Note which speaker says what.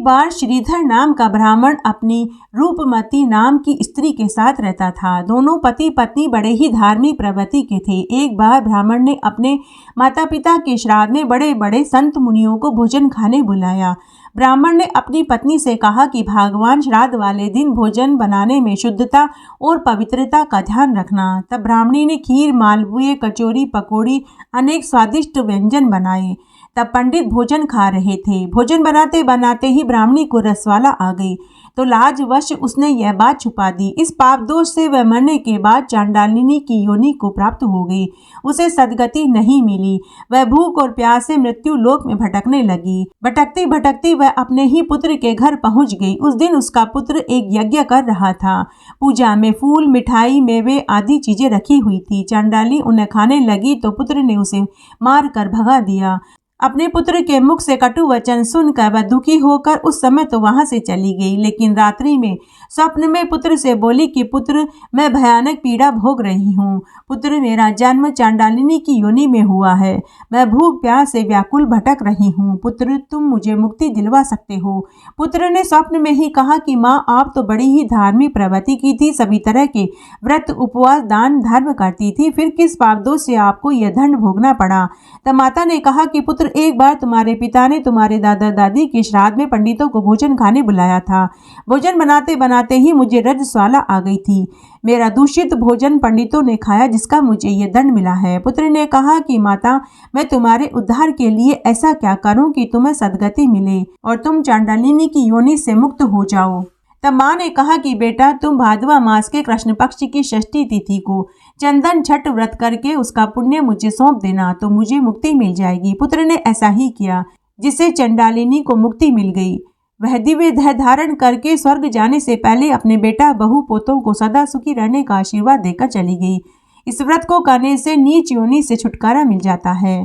Speaker 1: एक बार श्रीधर नाम का ब्राह्मण अपनी रूपमती नाम की स्त्री के साथ रहता था। दोनों पति पत्नी बड़े ही धार्मिक प्रवृत्ति के थे। एक बार ब्राह्मण ने अपने माता पिता के श्राद्ध में बड़े बड़े संत मुनियों को भोजन खाने बुलाया। ब्राह्मण ने अपनी पत्नी से कहा कि भगवान श्राद्ध वाले दिन भोजन बनाने में शुद्धता और पवित्रता का ध्यान रखना। तब ब्राह्मणी ने खीर, मालपुए, कचौरी, पकौड़ी, अनेक स्वादिष्ट व्यंजन बनाए। तब पंडित भोजन खा रहे थे। भोजन बनाते बनाते ही ब्राह्मणी को रसवाला आ गई, तो लाजवश उसने यह बात छुपा दी। इस पाप दोष से वह मरने के बाद चांडालिनी की योनि को प्राप्त हो गई। उसे सद्गति नहीं मिली। वह भूख और प्यास से मृत्यु लोक में भटकने लगी। भटकती भटकती वह अपने ही पुत्र के घर पहुंच गई। उस दिन उसका पुत्र एक यज्ञ कर रहा था। पूजा में फूल, मिठाई, मेवे आदि चीजें रखी हुई थी। चांडाली उन्हें खाने लगी तो पुत्र ने उसे मार कर भगा दिया। अपने पुत्र के मुख से कटु वचन सुनकर वह दुखी होकर उस समय तो वहां से चली गई, लेकिन रात्रि में स्वप्न में पुत्र से बोली कि पुत्र, मैं भयानक पीड़ा भोग रही हूँ। पुत्र, मेरा जन्म चांडालिनी की योनि में हुआ है। मैं भूख प्यास से व्याकुल भटक रही हूँ। पुत्र, तुम मुझे मुक्ति दिलवा सकते हो। पुत्र ने स्वप्न में ही कहा कि माँ, आप तो बड़ी ही धार्मिक प्रवृत्ति की थी, सभी तरह के व्रत, उपवास, दान धर्म करती थी, फिर किस पापदोष से आपको यह दंड भोगना पड़ा। तब माता ने कहा कि पुत्र, एक बार तुम्हारे पिता ने तुम्हारे दादा दादी के श्राद्ध में पंडितों को भोजन खाने बुलाया था। भोजन बनाते बनाते ही मुझे रजस्वाला आ गई थी। मेरा दूषित भोजन पंडितों ने खाया, जिसका मुझे ये दंड मिला है। पुत्र ने कहा कि माता, मैं तुम्हारे उद्धार के लिए ऐसा क्या करूं कि तुम्हें सद्गति मिले और तुम चांडालिनी की योनि से मुक्त हो जाओ। तब माँ ने कहा कि बेटा, तुम भादवा मास के कृष्ण पक्ष की षष्ठी तिथि को चंदन छठ व्रत करके उसका पुण्य मुझे सौंप देना, तो मुझे मुक्ति मिल जाएगी। पुत्र ने ऐसा ही किया, जिससे चंडालिनी को मुक्ति मिल गई। वह दिव्य देह धारण करके स्वर्ग जाने से पहले अपने बेटा बहू पोतों को सदा सुखी रहने का आशीर्वाद देकर चली गई। इस व्रत को करने से नीच योनि से छुटकारा मिल जाता है।